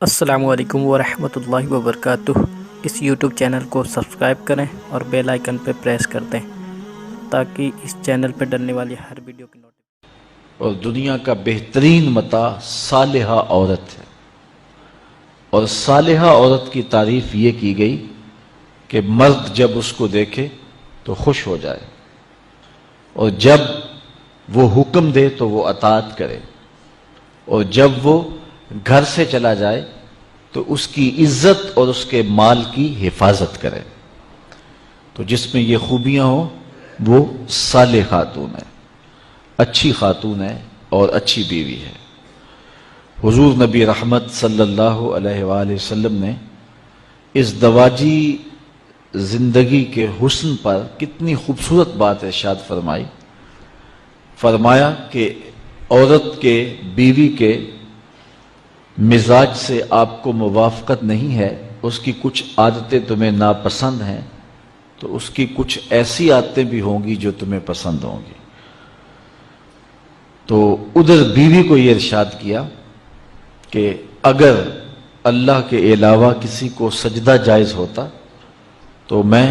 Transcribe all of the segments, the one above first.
السلام علیکم ورحمۃ اللہ وبرکاتہ۔ اس یوٹیوب چینل کو سبسکرائب کریں اور بیل آئیکن پہ پریس کر دیں تاکہ اس چینل پہ ڈلنے والی ہر ویڈیو کی نوٹیفکیشن۔ اور دنیا کا بہترین متاع صالحہ عورت ہے، اور صالحہ عورت کی تعریف یہ کی گئی کہ مرد جب اس کو دیکھے تو خوش ہو جائے، اور جب وہ حکم دے تو وہ اطاعت کرے، اور جب وہ گھر سے چلا جائے تو اس کی عزت اور اس کے مال کی حفاظت کرے۔ تو جس میں یہ خوبیاں ہوں وہ صالح خاتون ہے، اچھی خاتون ہے اور اچھی بیوی ہے۔ حضور نبی رحمت صلی اللہ علیہ وآلہ وسلم نے اس دواجی زندگی کے حسن پر کتنی خوبصورت بات ارشاد فرمائی۔ فرمایا کہ عورت کے، بیوی کے مزاج سے آپ کو موافقت نہیں ہے، اس کی کچھ عادتیں تمہیں ناپسند ہیں، تو اس کی کچھ ایسی عادتیں بھی ہوں گی جو تمہیں پسند ہوں گی۔ تو ادھر بیوی کو یہ ارشاد کیا کہ اگر اللہ کے علاوہ کسی کو سجدہ جائز ہوتا تو میں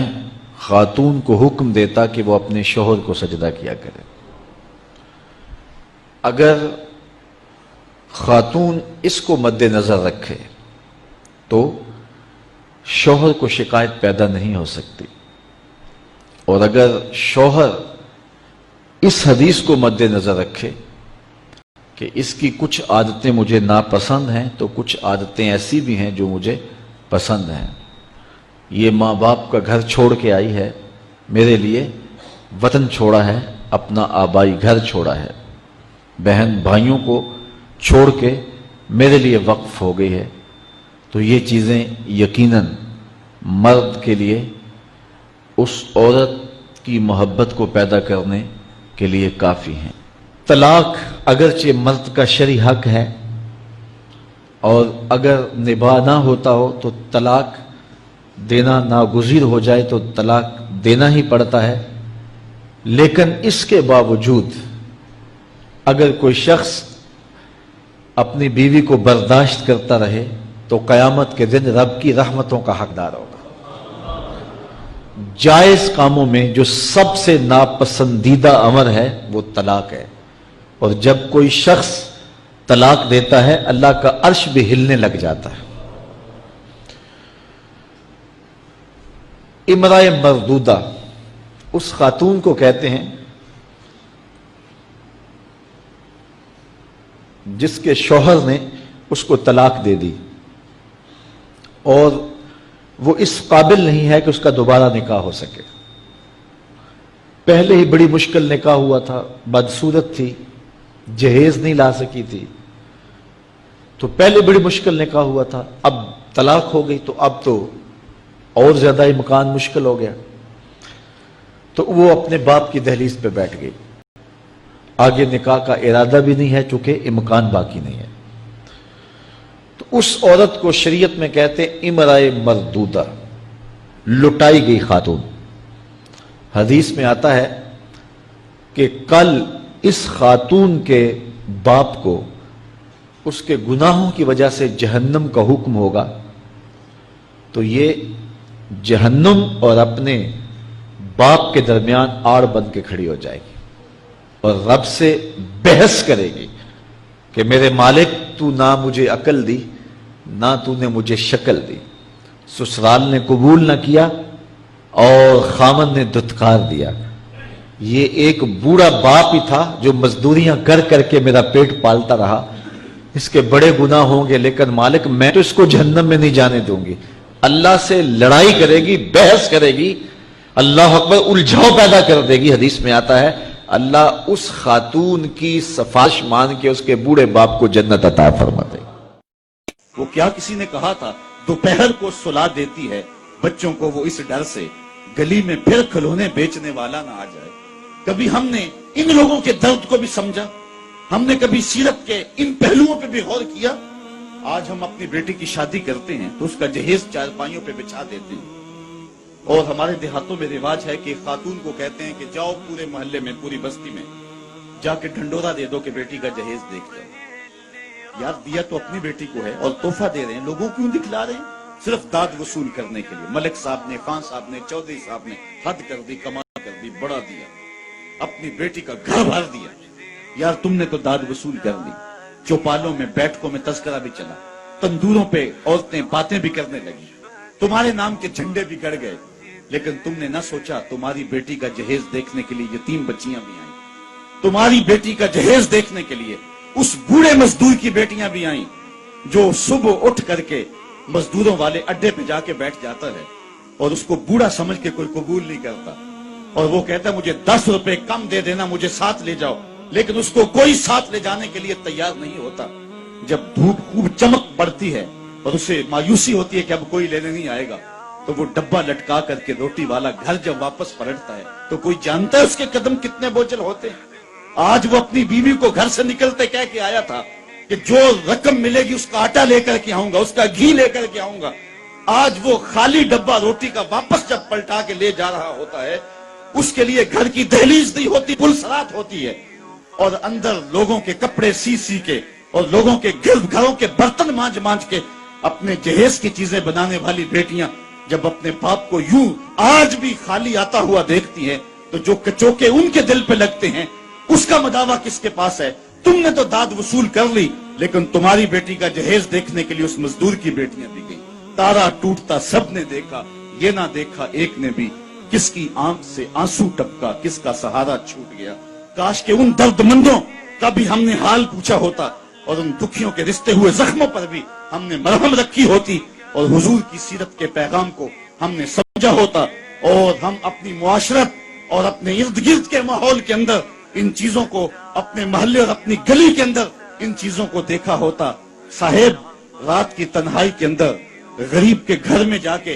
خاتون کو حکم دیتا کہ وہ اپنے شوہر کو سجدہ کیا کرے۔ اگر خاتون اس کو مد نظر رکھے تو شوہر کو شکایت پیدا نہیں ہو سکتی، اور اگر شوہر اس حدیث کو مد نظر رکھے کہ اس کی کچھ عادتیں مجھے ناپسند ہیں تو کچھ عادتیں ایسی بھی ہیں جو مجھے پسند ہیں، یہ ماں باپ کا گھر چھوڑ کے آئی ہے، میرے لیے وطن چھوڑا ہے، اپنا آبائی گھر چھوڑا ہے، بہن بھائیوں کو چھوڑ کے میرے لیے وقف ہو گئی ہے، تو یہ چیزیں یقیناً مرد کے لیے اس عورت کی محبت کو پیدا کرنے کے لیے کافی ہیں۔ طلاق اگرچہ مرد کا شرعی حق ہے، اور اگر نباہ نہ ہوتا ہو تو طلاق دینا ناگزیر ہو جائے تو طلاق دینا ہی پڑتا ہے، لیکن اس کے باوجود اگر کوئی شخص اپنی بیوی کو برداشت کرتا رہے تو قیامت کے دن رب کی رحمتوں کا حقدار ہوگا۔ جائز کاموں میں جو سب سے ناپسندیدہ امر ہے وہ طلاق ہے، اور جب کوئی شخص طلاق دیتا ہے اللہ کا عرش بھی ہلنے لگ جاتا ہے۔ امرأ مردودہ اس خاتون کو کہتے ہیں جس کے شوہر نے اس کو طلاق دے دی اور وہ اس قابل نہیں ہے کہ اس کا دوبارہ نکاح ہو سکے۔ پہلے ہی بڑی مشکل نکاح ہوا تھا، بدصورت تھی، جہیز نہیں لا سکی تھی، تو پہلے بڑی مشکل نکاح ہوا تھا، اب طلاق ہو گئی تو اب تو اور زیادہ امکان مشکل ہو گیا، تو وہ اپنے باپ کی دہلیز پہ بیٹھ گئی۔ آگے نکاح کا ارادہ بھی نہیں ہے چونکہ امکان باقی نہیں ہے، تو اس عورت کو شریعت میں کہتے ہیں امرأ مردودہ، لٹائی گئی خاتون۔ حدیث میں آتا ہے کہ کل اس خاتون کے باپ کو اس کے گناہوں کی وجہ سے جہنم کا حکم ہوگا، تو یہ جہنم اور اپنے باپ کے درمیان آڑ بن کے کھڑی ہو جائے گی اور رب سے بحث کرے گی کہ میرے مالک تو نہ مجھے عقل دی نہ تو نے مجھے شکل دی، سسرال نے قبول نہ کیا اور خامن نے دھتکار دیا، یہ ایک بوڑھا باپ ہی تھا جو مزدوریاں کر کر کے میرا پیٹ پالتا رہا، اس کے بڑے گناہ ہوں گے لیکن مالک میں تو اس کو جہنم میں نہیں جانے دوں گی۔ اللہ سے لڑائی کرے گی، بحث کرے گی، اللہ اکبر، الجھاؤ پیدا کر دے گی۔ حدیث میں آتا ہے اللہ اس خاتون کی سفارش مان کے اس کے بوڑھے باپ کو جنت عطا فرما دے۔ وہ کیا کسی نے کہا تھا دوپہر کو سلا دیتی ہے بچوں کو وہ اس ڈر سے گلی میں پھر کھلونے بیچنے والا نہ آ جائے۔ کبھی ہم نے ان لوگوں کے درد کو بھی سمجھا؟ ہم نے کبھی سیرت کے ان پہلوؤں پہ بھی غور کیا؟ آج ہم اپنی بیٹی کی شادی کرتے ہیں تو اس کا جہیز چارپائیوں پہ بچھا دیتے ہیں، اور ہمارے دیہاتوں میں رواج ہے کہ خاتون کو کہتے ہیں کہ جاؤ پورے محلے میں، پوری بستی میں جا کے ڈھنڈورا دے دو کہ بیٹی کا جہیز دیکھ جاؤ۔ यार दिया तो अपनी बेटी को है और तोहफा दे रहे हैं, लोगों क्यों दिखला रहे हैं? सिर्फ दाद वसूल करने के लिए। मलिक साहब ने, खान साहब ने, चौधरी साहब ने हद कर दी, कमाल कर दी, बड़ा दिया, अपनी बेटी का घर भर दिया। यार तुमने तो दाद वसूल कर ली। चौपालों में, बैठकों में तस्करा भी चला, तंदूरों पे औरतें बातें भी करने लगी, तुम्हारे नाम के झंडे भी गड़ गए, लेकिन तुमने न सोचा तुम्हारी बेटी का जहेज देखने के लिए यतीम बच्चियां भी आई। तुम्हारी बेटी का जहेज देखने के लिए उस बूढ़े मजदूर की बेटियां भी आई, जो सुबह उठ करके मजदूरों वाले अड्डे पे जाके बैठ जाता है और उसको बूढ़ा समझ के कोई कबूल नहीं करता, और वो कहता है मुझे 10 रुपए कम दे देना, मुझे साथ ले जाओ, लेकिन उसको कोई साथ ले जाने के लिए तैयार नहीं होता। जब धूप खूब चमक बढ़ती है और उसे मायूसी होती है कि अब कोई लेने नहीं आएगा, तो वो डब्बा लटका करके रोटी वाला घर जब वापस पलटता है तो कोई जानता है उसके कदम कितने बोझल होते हैं। आज वो अपनी बीवी को घर से निकलते कह के आया था कि जो रकम मिलेगी उसका आटा लेकर के आऊंगा, उसका घी लेकर के आऊंगा। आज वो खाली डब्बा रोटी का वापस जब पलटा के ले जा रहा होता है, उसके लिए घर की दहलीज नहीं होती, पुलसरात होती है, और अंदर लोगों के कपड़े सी सी के और लोगों के घरों के बर्तन मांज मांज के अपने जहेज की चीजें बनाने वाली बेटियां जब अपने बाप को यूं आज भी खाली आता हुआ देखती हैं, तो जो कचोके उनके दिल पे लगते हैं उसका मदावा किसके पास है? तुमने तो दाद वसूल कर ली, लेकिन तुम्हारी बेटी का जहेज देखने के लिए उस मजदूर की बेटियां भी गई। तारा टूटता सबने देखा, ये ना देखा एक ने भी, किसकी आंख से आंसू टपका, किसका सहारा छूट गया। काश के उन दर्दमंदों का भी हमने हाल पूछा होता और उन दुखियों के रिश्ते हुए जख्मों पर भी हमने मरहम रखी होती और हुजूर की सीरत के पैगाम को हमने समझा होता, और हम अपनी मुआशरत और अपने इर्द गिर्द के माहौल के अंदर इन चीजों को, अपने मोहल्ले और अपनी गली के अंदर इन चीजों को देखा होता। साहेब, रात की तन्हाई के अंदर गरीब के घर में जाके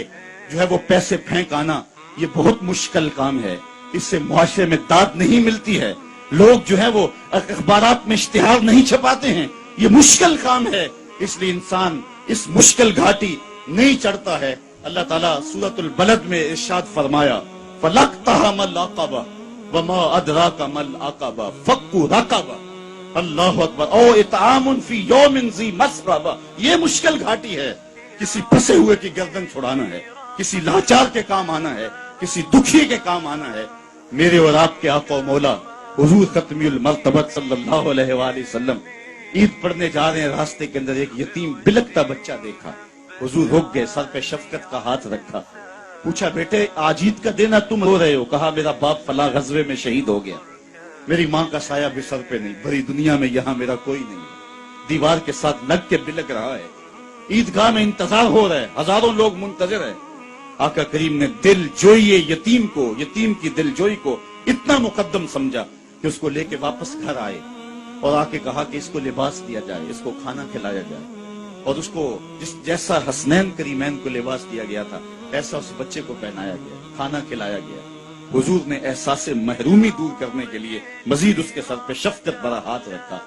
जो है वो पैसे फेंक आना, ये बहुत मुश्किल काम है। इससे मुआशरे में दाद नहीं मिलती है। लोग जो है वो अखबारात में इश्तिहार नहीं छपाते हैं, ये मुश्किल काम है। इसलिए इंसान इस मुश्किल घाटी नहीं चढ़ता है। अल्लाह ताला सूरतुल बलद में इरशाद फरमाया, फलक्तहा मल अक़बा वमा अदराका मल अक़बा फक्कु रक़बा। अल्लाहु अकबर। ओ इतआमुन फी यौमिन ज़ी मस्ग़बा। ये मुश्किल घाटी है। किसी फंसे हुए की गर्दन छुड़ाना है, किसी लाचार के काम आना है, किसी दुखी के काम आना है। मेरे और आपके आका और मौला हुजूर खत्मुल मर्तबत सल्लल्लाहु अलैहि वसल्लम ईद पढ़ने जा रहे हैं, रास्ते के अंदर एक यतीम बिलखता बच्चा देखा। हुजूर रुक गए, सर पे शफकत का हाथ रखा, पूछा बेटे आज ईद का दिन है, तुम रो रहे हो? कहा मेरा बाप फला गजवे में शहीद हो गया, मेरी माँ का साया भी सर पे नहीं, भरी दुनिया में यहाँ मेरा कोई नहीं है। दीवार के साथ लग के बिलक रहा है। ईदगाह में इंतजार हो रहा है, हजारों लोग मुंतजर है। आका करीम ने दिल जोई यतीम को, यतीम की दिल जोई को इतना मुकद्दम समझा कि उसको लेके वापस घर आए और आके कहा कि इसको लिबास दिया जाए, इसको खाना खिलाया जाए, और उसको जैसा हसनैन करीमैन को लिबास दिया गया था ऐसा उस बच्चे को पहनाया गया, खाना खिलाया गया। हुजूर ने एहसास महरूमी दूर करने के लिए मजीद उसके सर पे शफकत भरा हाथ रखा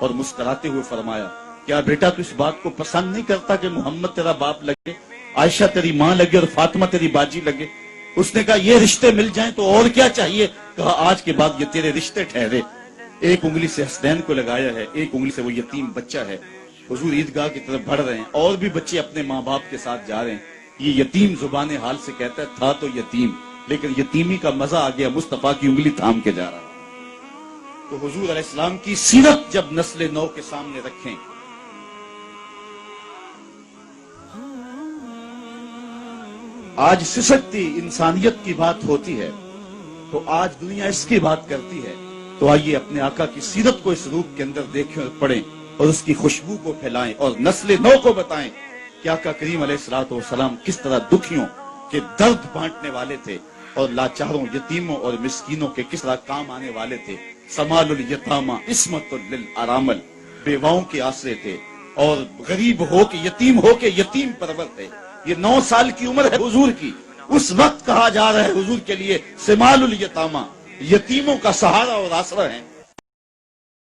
और मुस्कुराते हुए फरमाया, क्या बेटा तू इस बात को पसंद नहीं करता कि मोहम्मद तेरा बाप लगे, आयशा तेरी माँ लगे और फातिमा तेरी बाजी लगे? उसने कहा ये रिश्ते मिल जाएं तो और क्या चाहिए? कहा आज के बाद ये तेरे रिश्ते ठहरे। एक उंगली से हसनैन को लगाया है, एक उंगली से वो यतीम बच्चा है। हुजूर ईदगाह की तरफ बढ़ रहे हैं, और भी बच्चे अपने माँ बाप के साथ जा रहे हैं। ये यतीम जुबान हाल से कहता है था तो यतीम, लेकिन यतीमी का मजा आ गया, मुस्तफा की उंगली थाम के जा रहा। तो हुजूर अलैहिस्सलाम की सीरत जब नस्ल नौ के सामने रखें, आज सिसकती इंसानियत की बात होती है तो आज दुनिया इसकी बात करती है। तो आइए अपने आका की सीरत को इस रूप के अंदर देखें और पढ़ें और उसकी खुशबू को फैलाएं और नस्ल नौ को बताएं कि आका करीम अलैहिस्सलाम किस तरह दुखियों के दर्द बांटने वाले थे और लाचारों, यतीमों और मिस्कीनों के किस तरह काम आने वाले थे। समालुल यतामा इस्मतुल लिल अरामल, बेवाओं के आसरे थे और गरीब हो के यतीम यतीम परवर थे। ये 9 साल की उम्र है हुजूर की, उस वक्त कहा जा रहा है हुजूर के लिए सिमालुल यतामा, यतीमों का सहारा और आसरा है।